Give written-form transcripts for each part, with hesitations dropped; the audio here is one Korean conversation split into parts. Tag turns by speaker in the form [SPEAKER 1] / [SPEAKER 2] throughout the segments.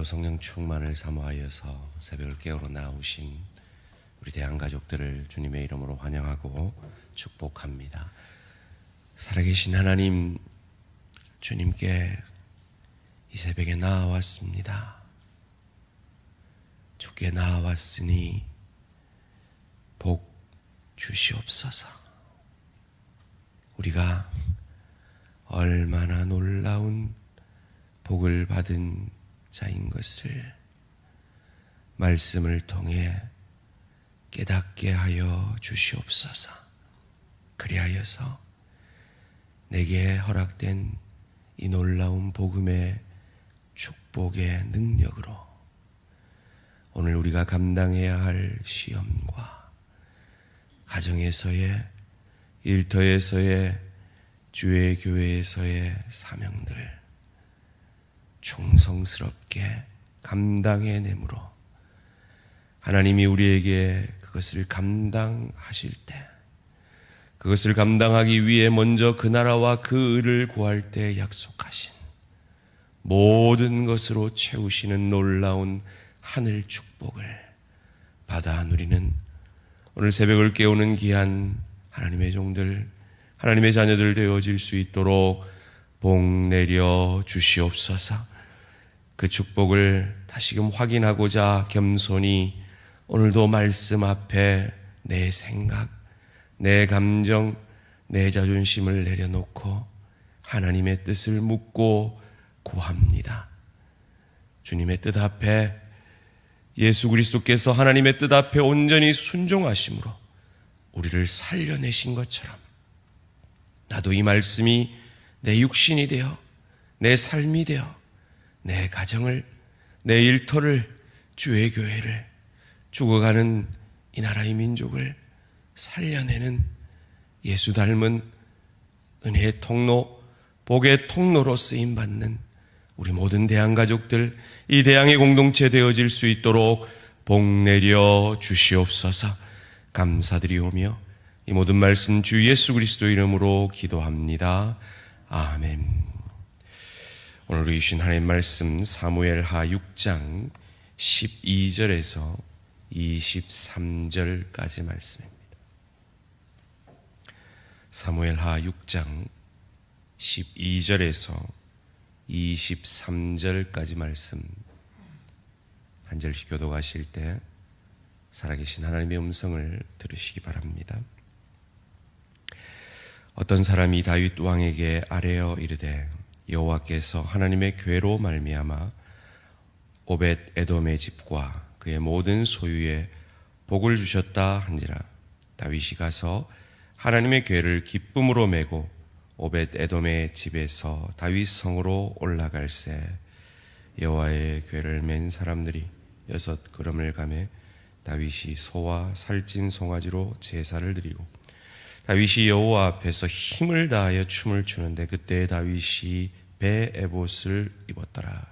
[SPEAKER 1] 오늘도 성령 충만을 사모하여서 새벽을 깨우러 나오신 우리 대한가족들을 주님의 이름으로 환영하고 축복합니다. 살아계신 하나님, 주님께 이 새벽에 나아왔습니다. 주께 나아왔으니 복 주시옵소서. 우리가 얼마나 놀라운 복을 받은 자인 것을 말씀을 통해 깨닫게 하여 주시옵소서. 그리하여서 내게 허락된 이 놀라운 복음의 축복의 능력으로 오늘 우리가 감당해야 할 시험과 가정에서의, 일터에서의, 주의 교회에서의 사명들을 충성스럽게 감당해내므로 하나님이 우리에게 그것을 감당하실 때, 그것을 감당하기 위해 먼저 그 나라와 그 의를 구할 때 약속하신 모든 것으로 채우시는 놀라운 하늘 축복을 받아 누리는 오늘 새벽을 깨우는 귀한 하나님의 종들, 하나님의 자녀들 되어질 수 있도록 복 내려 주시옵소서. 그 축복을 다시금 확인하고자 겸손히 오늘도 말씀 앞에 내 생각, 내 감정, 내 자존심을 내려놓고 하나님의 뜻을 묻고 구합니다. 주님의 뜻 앞에, 예수 그리스도께서 하나님의 뜻 앞에 온전히 순종하심으로 우리를 살려내신 것처럼 나도 이 말씀이 내 육신이 되어, 내 삶이 되어 내 가정을, 내 일터를, 주의 교회를, 죽어가는 이 나라의 민족을 살려내는 예수 닮은 은혜의 통로, 복의 통로로 쓰임받는 우리 모든 대한가족들, 이 대항의 공동체 되어질 수 있도록 복 내려 주시옵소서. 감사드리오며 이 모든 말씀 주 예수 그리스도 이름으로 기도합니다. 아멘. 오늘 우리 주신 하나님의 말씀 사무엘하 6장 12절에서 23절까지 말씀입니다. 사무엘하 6장 12절에서 23절까지 말씀 한 절씩 교독하실 때 살아계신 하나님의 음성을 들으시기 바랍니다. 어떤 사람이 다윗 왕에게 아뢰어 이르되 여호와께서 하나님의 궤로 말미암아 오벳 에돔의 집과 그의 모든 소유에 복을 주셨다 한지라. 다윗이 가서 하나님의 궤를 기쁨으로 메고 오벳 에돔의 집에서 다윗 성으로 올라갈새 여호와의 궤를 맨 사람들이 6 걸음을 가매 다윗이 소와 살찐 송아지로 제사를 드리고 다윗이 여호와 앞에서 힘을 다하여 춤을 추는데 그때 다윗이 배 에봇을 입었더라.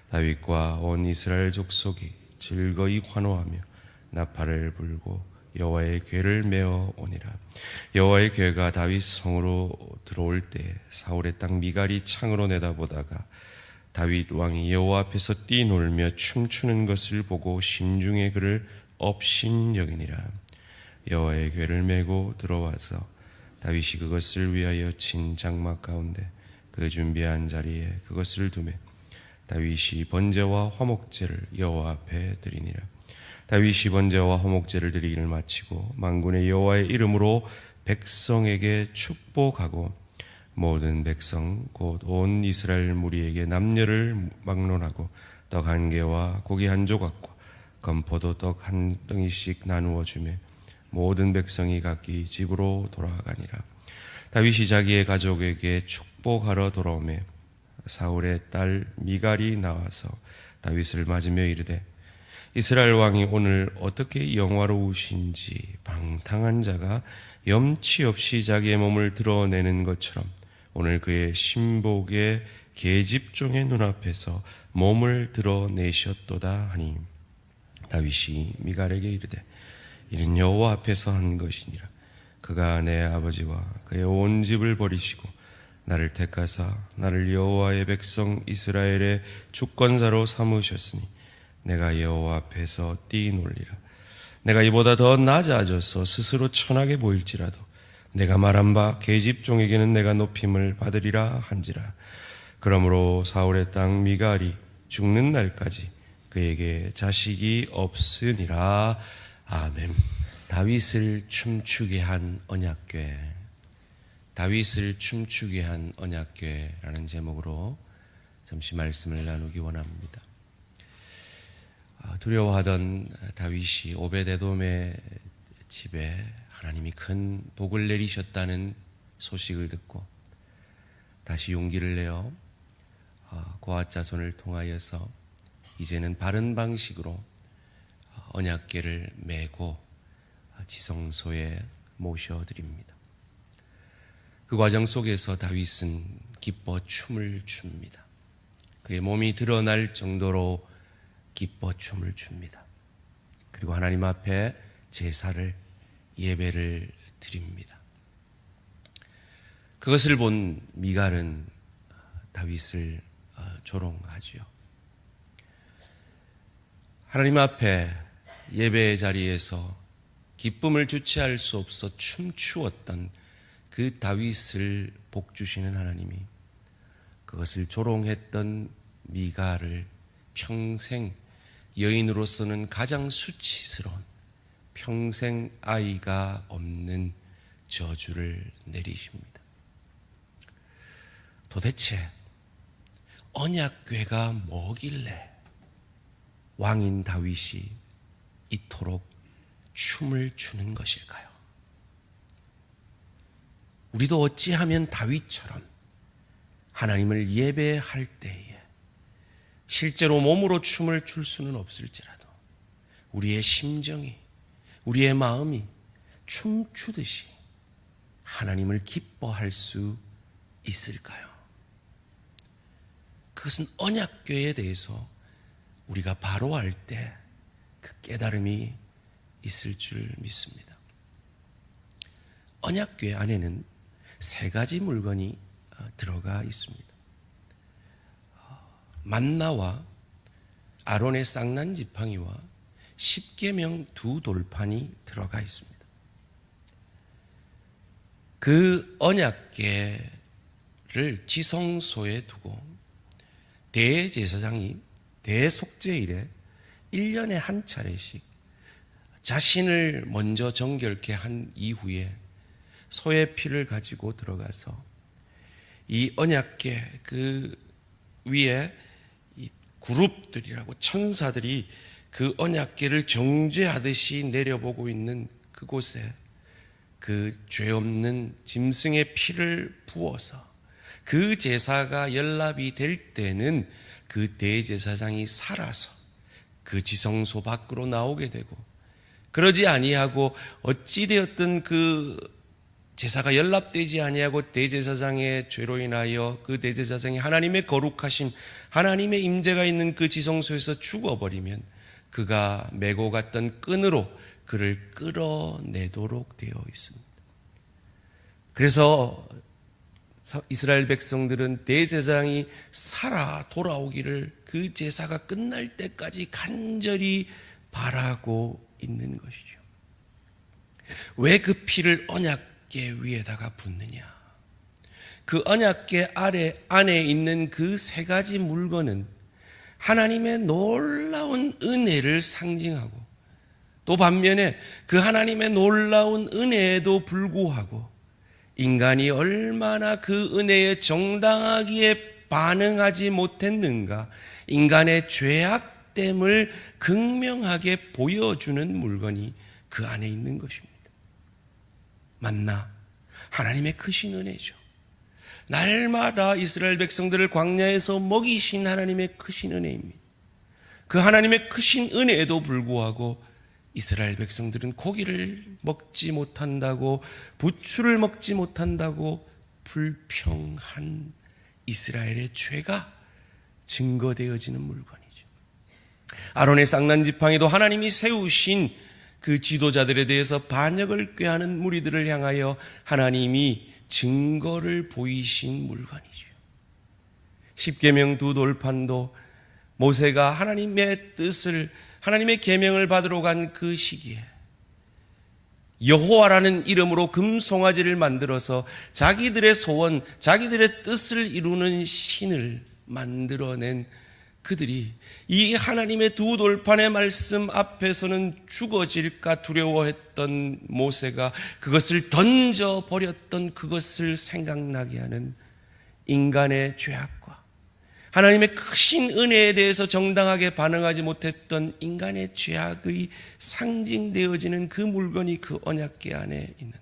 [SPEAKER 1] 다윗과 온 이스라엘 족속이 즐거이 환호하며 나팔을 불고 여호와의 궤를 메어 오니라. 여호와의 궤가 다윗 성으로 들어올 때 사울의 땅 미갈이 창으로 내다보다가 다윗 왕이 여호와 앞에서 뛰놀며 춤추는 것을 보고 심중에 그를 업신여기니라. 여호와의 궤를 메고 들어와서 다윗이 그것을 위하여 친 장막 가운데 그 준비한 자리에 그것을 두매 다윗이 번제와 화목제를 여호와 앞에 드리니라. 다윗이 번제와 화목제를 드리기를 마치고 만군의 여호와의 이름으로 백성에게 축복하고 모든 백성 곧 온 이스라엘 무리에게 남녀를 막론하고 떡 1개와 고기 1조각과 건포도 떡 1덩이씩 나누어 주매 모든 백성이 각기 집으로 돌아가니라. 다윗이 자기의 가족에게 축복하러 돌아오매 사울의 딸 미갈이 나와서 다윗을 맞으며 이르되 이스라엘 왕이 오늘 어떻게 영화로우신지 방탕한 자가 염치 없이 자기의 몸을 드러내는 것처럼 오늘 그의 신복의 계집종의 눈앞에서 몸을 드러내셨도다 하니 다윗이 미갈에게 이르되 이는 여호와 앞에서 한 것이니라. 그가 내 아버지와 그의 온 집을 버리시고 나를 택하사 나를 여호와의 백성 이스라엘의 주권자로 삼으셨으니 내가 여호와 앞에서 뛰놀리라. 내가 이보다 더 낮아져서 스스로 천하게 보일지라도 내가 말한 바 계집종에게는 내가 높임을 받으리라 한지라. 그러므로 사울의 땅 미갈이 죽는 날까지 그에게 자식이 없으니라. 아멘. 다윗을 춤추게 한 언약궤, 다윗을 춤추게 한 언약궤라는 제목으로 잠시 말씀을 나누기 원합니다. 두려워하던 다윗이 오벳에돔의 집에 하나님이 큰 복을 내리셨다는 소식을 듣고 다시 용기를 내어 고앗 자손을 통하여서 이제는 바른 방식으로 언약궤를 메고 지성소에 모셔드립니다. 그 과정 속에서 다윗은 기뻐 춤을 춥니다. 그의 몸이 드러날 정도로 기뻐 춤을 춥니다. 그리고 하나님 앞에 제사를, 예배를 드립니다. 그것을 본 미갈은 다윗을 조롱하지요. 하나님 앞에 예배의 자리에서 기쁨을 주체할 수 없어 춤추었던 그 다윗을 복주시는 하나님이 그것을 조롱했던 미갈을 평생 여인으로서는 가장 수치스러운, 평생 아이가 없는 저주를 내리십니다. 도대체 언약궤가 뭐길래 왕인 다윗이 이토록 춤을 추는 것일까요? 우리도 어찌하면 다윗처럼 하나님을 예배할 때에 실제로 몸으로 춤을 출 수는 없을지라도 우리의 심정이, 우리의 마음이 춤추듯이 하나님을 기뻐할 수 있을까요? 그것은 언약궤에 대해서 우리가 바로 알 때 그 깨달음이 있을 줄 믿습니다. 언약궤 안에는 세 가지 물건이 들어가 있습니다. 만나와 아론의 쌍난 지팡이와 십계명 두 돌판이 들어가 있습니다. 그 언약궤를 지성소에 두고 대제사장이 대속죄일에 1년에 한 차례씩 자신을 먼저 정결케 한 이후에 소의 피를 가지고 들어가서 이 언약궤 그 위에 이 그룹들이라고 천사들이 그 언약궤를 정죄하듯이 내려보고 있는 그곳에 그 죄 없는 짐승의 피를 부어서 그 제사가 연납이 될 때는 그 대제사장이 살아서 그 지성소 밖으로 나오게 되고, 그러지 아니하고 어찌되었든 그 제사가 연납되지 아니하고 대제사장의 죄로 인하여 그 대제사장이 하나님의 거룩하심, 하나님의 임재가 있는 그 지성소에서 죽어버리면 그가 메고 갔던 끈으로 그를 끌어내도록 되어 있습니다. 그래서 이스라엘 백성들은 대제사장이 살아 돌아오기를 그 제사가 끝날 때까지 간절히 바라고 있는 것이죠. 왜 그 피를 언약궤 위에다가 붓느냐? 그 언약궤 안에 있는 그 세 가지 물건은 하나님의 놀라운 은혜를 상징하고, 또 반면에 그 하나님의 놀라운 은혜에도 불구하고 인간이 얼마나 그 은혜에 정당하기에 반응하지 못했는가, 인간의 죄악됨을 극명하게 보여주는 물건이 그 안에 있는 것입니다. 만나, 하나님의 크신 은혜죠. 날마다 이스라엘 백성들을 광야에서 먹이신 하나님의 크신 은혜입니다. 그 하나님의 크신 은혜에도 불구하고 이스라엘 백성들은 고기를 먹지 못한다고, 부추를 먹지 못한다고 불평한 이스라엘의 죄가 증거되어지는 물건이죠. 아론의 쌍난 지팡이도 하나님이 세우신 그 지도자들에 대해서 반역을 꾀하는 무리들을 향하여 하나님이 증거를 보이신 물건이죠. 십계명 두 돌판도 모세가 하나님의 뜻을, 하나님의 계명을 받으러 간 그 시기에 여호와라는 이름으로 금송아지를 만들어서 자기들의 소원, 자기들의 뜻을 이루는 신을 만들어낸 그들이 이 하나님의 두 돌판의 말씀 앞에서는 죽어질까 두려워했던 모세가 그것을 던져버렸던 그것을 생각나게 하는 인간의 죄악과 하나님의 크신 은혜에 대해서 정당하게 반응하지 못했던 인간의 죄악의 상징되어지는 그 물건이 그 언약궤 안에 있는데,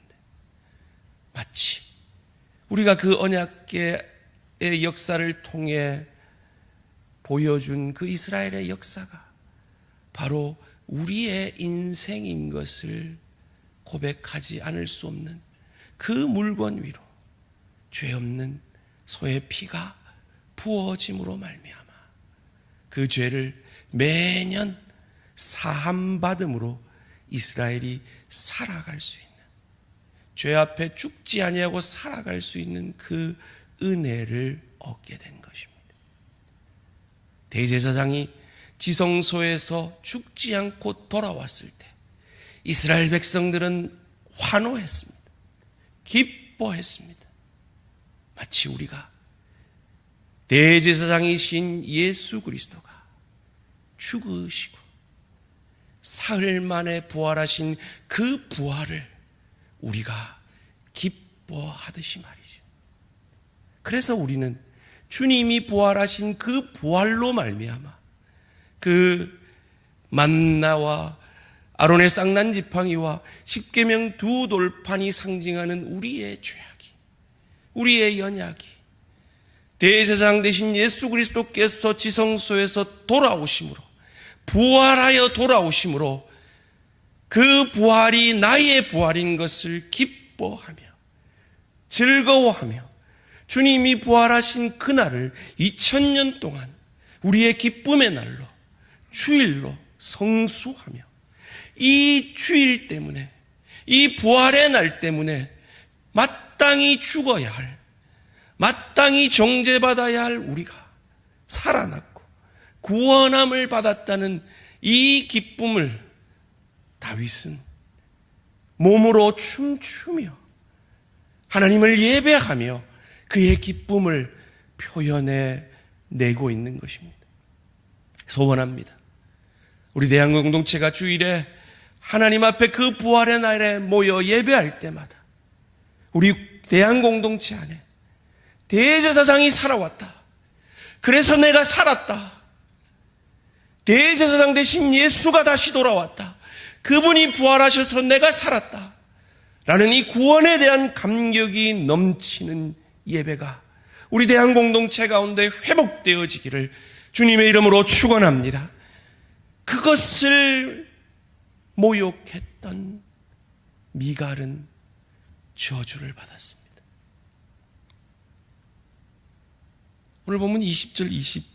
[SPEAKER 1] 마치 우리가 그 언약궤의 역사를 통해 보여준 그 이스라엘의 역사가 바로 우리의 인생인 것을 고백하지 않을 수 없는 그 물건 위로 죄 없는 소의 피가 부어짐으로 말미암아 그 죄를 매년 사함받음으로 이스라엘이 살아갈 수 있는, 죄 앞에 죽지 아니하고 살아갈 수 있는 그 은혜를 얻게 된 것입니다. 대제사장이 지성소에서 죽지 않고 돌아왔을 때 이스라엘 백성들은 환호했습니다. 기뻐했습니다. 마치 우리가 대제사장이신 예수 그리스도가 죽으시고 사흘 만에 부활하신 그 부활을 우리가 기뻐하듯이 말이죠. 그래서 우리는 주님이 부활하신 그 부활로 말미암아 그 만나와 아론의 쌍난 지팡이와 십계명 두 돌판이 상징하는 우리의 죄악이, 우리의 연약이 대제사장 되신 예수 그리스도께서 지성소에서 돌아오심으로, 부활하여 돌아오심으로 그 부활이 나의 부활인 것을 기뻐하며 즐거워하며 주님이 부활하신 그날을 2000년 동안 우리의 기쁨의 날로, 주일로 성수하며 이 주일 때문에, 이 부활의 날 때문에 마땅히 죽어야 할, 마땅히 정죄받아야 할 우리가 살아났고 구원함을 받았다는 이 기쁨을 다윗은 몸으로 춤추며 하나님을 예배하며 그의 기쁨을 표현해 내고 있는 것입니다. 소원합니다. 우리 대한민국 공동체가 주일에 하나님 앞에 그 부활의 날에 모여 예배할 때마다 우리 대한민국 공동체 안에 대제사장이 살아왔다. 그래서 내가 살았다. 대제사장 대신 예수가 다시 돌아왔다. 그분이 부활하셔서 내가 살았다. 라는 이 구원에 대한 감격이 넘치는 예배가 우리 대한 공동체 가운데 회복되어지기를 주님의 이름으로 축원합니다. 그것을 모욕했던 미갈은 저주를 받았습니다. 오늘 보면 20절,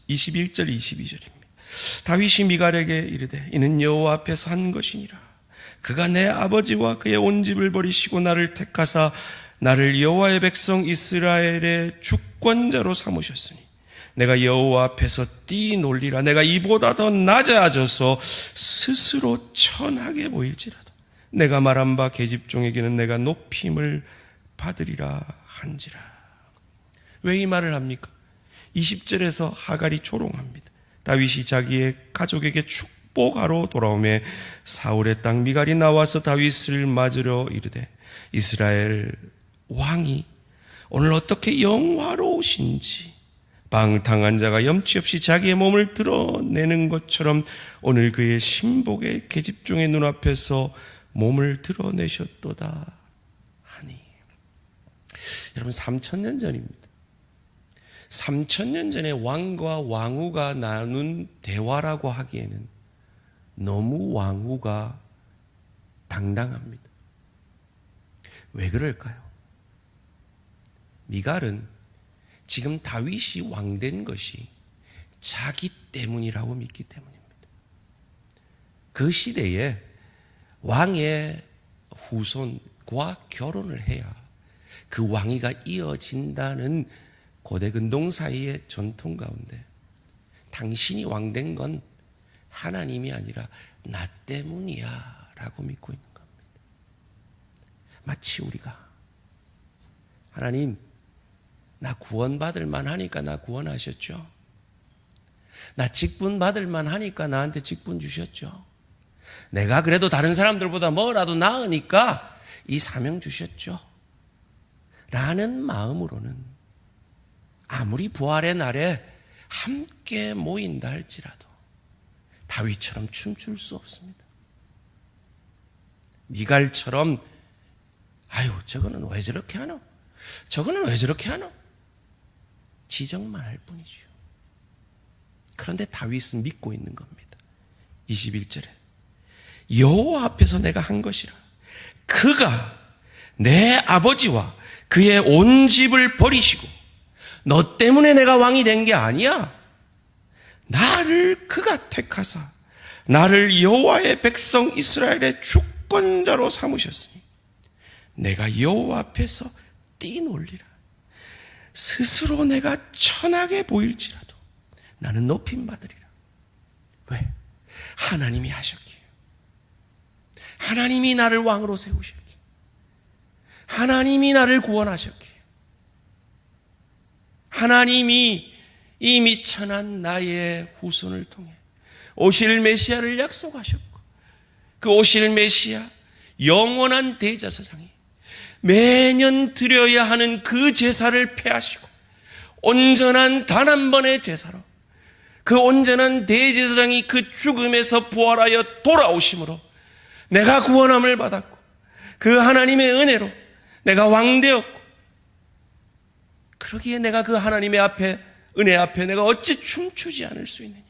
[SPEAKER 1] 21절, 22절입니다. 다윗이 미갈에게 이르되 이는 여호와 앞에서 한 것이니라. 그가 내 아버지와 그의 온 집을 버리시고 나를 택하사 나를 여호와의 백성 이스라엘의 주권자로 삼으셨으니 내가 여호와 앞에서 뛰놀리라. 내가 이보다 더 낮아져서 스스로 천하게 보일지라도 내가 말한 바 계집종에게는 내가 높임을 받으리라 한지라. 왜 이 말을 합니까? 20절에서 하갈이 조롱합니다. 다윗이 자기의 가족에게 축복하러 돌아오매 사울의 딸 미갈이 나와서 다윗을 맞으려 이르되 이스라엘 왕이 오늘 어떻게 영화로우신지 방탕한 자가 염치 없이 자기의 몸을 드러내는 것처럼 오늘 그의 신복의 계집종의 눈앞에서 몸을 드러내셨도다 하니. 여러분 3000년 전입니다. 3000년 전에 왕과 왕후가 나눈 대화라고 하기에는 너무 왕후가 당당합니다. 왜 그럴까요? 미갈은 지금 다윗이 왕된 것이 자기 때문이라고 믿기 때문입니다. 그 시대에 왕의 후손과 결혼을 해야 그 왕위가 이어진다는 고대 근동 사이의 전통 가운데 당신이 왕된 건 하나님이 아니라 나 때문이야 라고 믿고 있는 겁니다. 마치 우리가 하나님, 나 구원받을 만하니까 나 구원하셨죠. 나 직분 받을 만하니까 나한테 직분 주셨죠. 내가 그래도 다른 사람들보다 뭐라도 나으니까 이 사명 주셨죠. 라는 마음으로는 아무리 부활의 날에 함께 모인다 할지라도 다윗처럼 춤출 수 없습니다. 미갈처럼 아유 저거는 왜 저렇게 하노? 저거는 왜 저렇게 하노? 지적만 할 뿐이죠. 그런데 다윗은 믿고 있는 겁니다. 21절에 여호와 앞에서 내가 한 것이라 그가 내 아버지와 그의 온 집을 버리시고 너 때문에 내가 왕이 된 게 아니야. 나를 그가 택하사 나를 여호와의 백성 이스라엘의 주권자로 삼으셨으니 내가 여호와 앞에서 뛰놀리라. 스스로 내가 천하게 보일지라도 나는 높임 받으리라. 왜? 하나님이 하셨기에. 하나님이 나를 왕으로 세우셨기에. 하나님이 나를 구원하셨기에. 하나님이 이 미천한 나의 후손을 통해 오실 메시아를 약속하셨고 그 오실 메시아 영원한 대제사장이 매년 드려야 하는 그 제사를 폐하시고 온전한 단 한 번의 제사로 그 온전한 대제사장이 그 죽음에서 부활하여 돌아오심으로 내가 구원함을 받았고 그 하나님의 은혜로 내가 왕되었고 그러기에 내가 그 하나님의 앞에 은혜 앞에 내가 어찌 춤추지 않을 수 있느냐.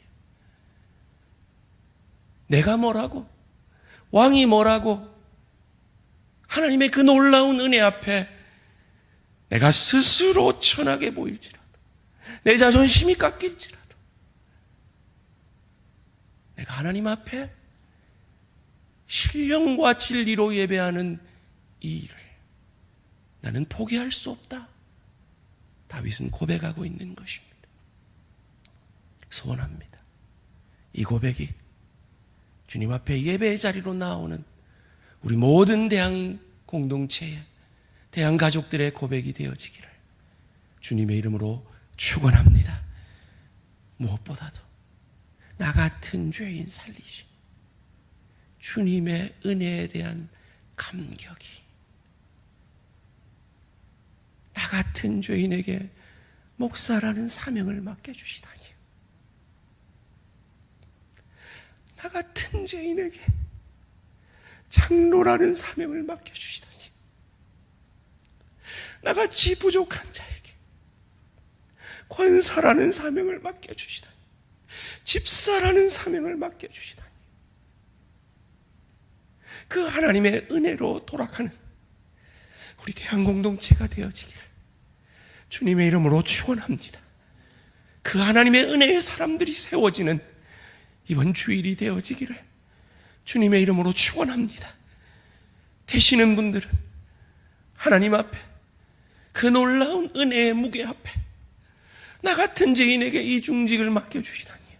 [SPEAKER 1] 내가 뭐라고 왕이 뭐라고 하나님의 그 놀라운 은혜 앞에 내가 스스로 천하게 보일지라도 내 자존심이 깎일지라도 내가 하나님 앞에 신령과 진리로 예배하는 이 일을 나는 포기할 수 없다. 다윗은 고백하고 있는 것입니다. 소원합니다. 이 고백이 주님 앞에 예배의 자리로 나오는 우리 모든 대한 공동체의 대한 가족들의 고백이 되어지기를 주님의 이름으로 축원합니다. 무엇보다도 나 같은 죄인 살리신 주님의 은혜에 대한 감격이 나 같은 죄인에게 목사라는 사명을 맡겨주시다니, 나 같은 죄인에게 장로라는 사명을 맡겨주시다니, 나같이 부족한 자에게 권사라는 사명을 맡겨주시다니, 집사라는 사명을 맡겨주시다니, 그 하나님의 은혜로 돌아가는 우리 대한공동체가 되어지기를 주님의 이름으로 축원합니다. 그 하나님의 은혜의 사람들이 세워지는 이번 주일이 되어지기를 주님의 이름으로 축원합니다. 되시는 분들은 하나님 앞에 그 놀라운 은혜의 무게 앞에 나 같은 죄인에게 이 중직을 맡겨주시다니요,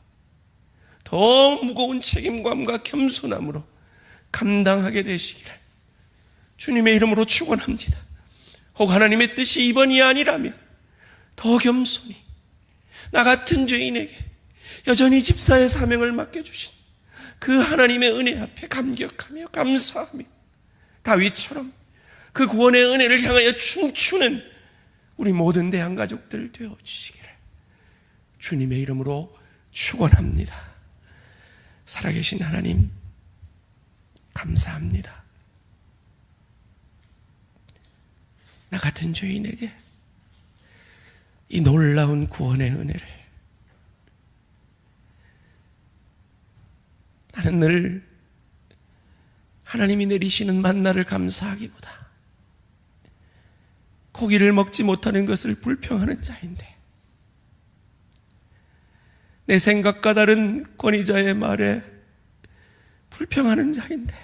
[SPEAKER 1] 더 무거운 책임감과 겸손함으로 감당하게 되시기를 주님의 이름으로 축원합니다. 혹 하나님의 뜻이 이번이 아니라면 더 겸손히 나 같은 죄인에게 여전히 집사의 사명을 맡겨주신 그 하나님의 은혜 앞에 감격하며 감사하며 다윗처럼 그 구원의 은혜를 향하여 춤추는 우리 모든 대한가족들 되어주시기를 주님의 이름으로 축원합니다. 살아계신 하나님 감사합니다. 나 같은 죄인에게 이 놀라운 구원의 은혜를 나는 늘 하나님이 내리시는 만나를 감사하기보다 고기를 먹지 못하는 것을 불평하는 자인데, 내 생각과 다른 권위자의 말에 불평하는 자인데,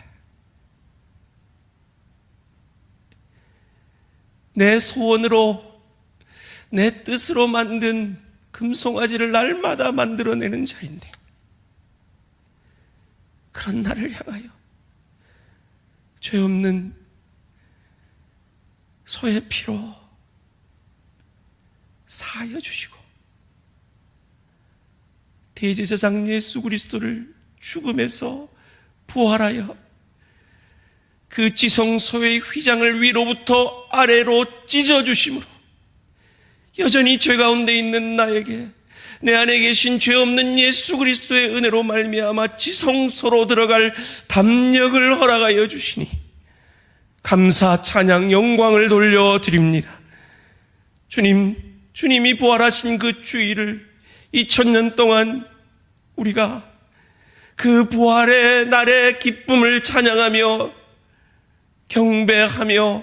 [SPEAKER 1] 내 소원으로, 내 뜻으로 만든 금송아지를 날마다 만들어내는 자인데, 그런 나를 향하여 죄 없는 소의 피로 사하여 주시고, 대제사장 예수 그리스도를 죽음에서 부활하여 그 지성소의 휘장을 위로부터 아래로 찢어주심으로 여전히 죄 가운데 있는 나에게 내 안에 계신 죄 없는 예수 그리스도의 은혜로 말미암아 지성소로 들어갈 담력을 허락하여 주시니 감사, 찬양, 영광을 돌려드립니다. 주님이 부활하신 그 주일을 2000년 동안 우리가 그 부활의 날의 기쁨을 찬양하며 경배하며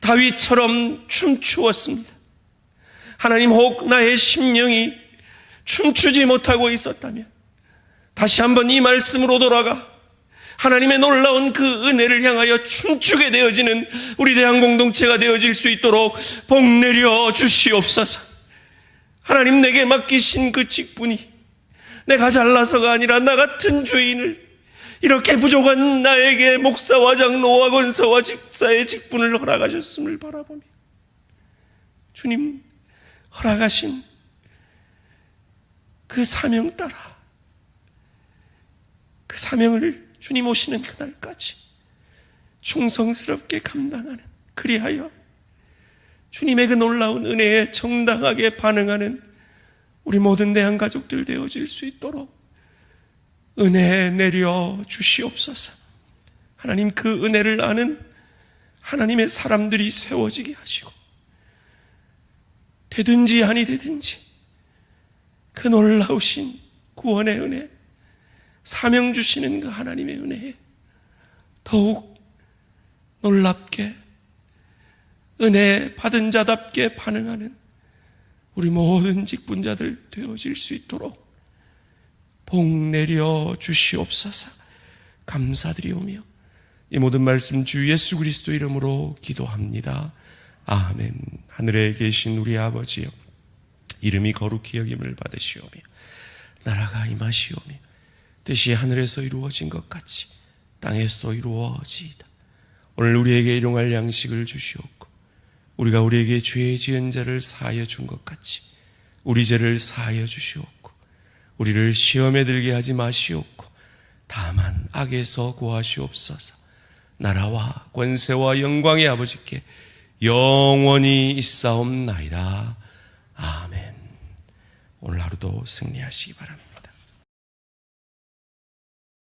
[SPEAKER 1] 다윗처럼 춤추었습니다. 하나님, 혹 나의 심령이 춤추지 못하고 있었다면 다시 한번 이 말씀으로 돌아가 하나님의 놀라운 그 은혜를 향하여 춤추게 되어지는 우리 대한 공동체가 되어질 수 있도록 복 내려 주시옵소서. 하나님, 내게 맡기신 그 직분이 내가 잘나서가 아니라 나 같은 죄인을 이렇게 부족한 나에게 목사와 장로와 권사와 집사의 직분을 허락하셨음을 바라보며 주님 허락하신 그 사명 따라 그 사명을 주님 오시는 그날까지 충성스럽게 감당하는, 그리하여 주님의 그 놀라운 은혜에 정당하게 반응하는 우리 모든 대한 가족들 되어질 수 있도록 은혜 내려 주시옵소서. 하나님, 그 은혜를 아는 하나님의 사람들이 세워지게 하시고 되든지 아니 되든지 그 놀라우신 구원의 은혜, 사명 주시는 그 하나님의 은혜에 더욱 놀랍게 은혜 받은 자답게 반응하는 우리 모든 직분자들 되어질 수 있도록 복 내려 주시옵소서. 감사드리오며 이 모든 말씀 주 예수 그리스도 이름으로 기도합니다. 아멘. 하늘에 계신 우리 아버지여, 이름이 거룩히 여김을 받으시오며 나라가 임하시오며 뜻이 하늘에서 이루어진 것 같이 땅에서 이루어지이다. 오늘 우리에게 일용할 양식을 주시옵고 우리가 우리에게 죄 지은 자를 사하여 준 것 같이 우리 죄를 사하여 주시옵고 우리를 시험에 들게 하지 마시옵고 다만 악에서 구하시옵소서. 나라와 권세와 영광의 아버지께 영원히 있사옵나이다. 아멘. 오늘 하루도 승리하시기 바랍니다.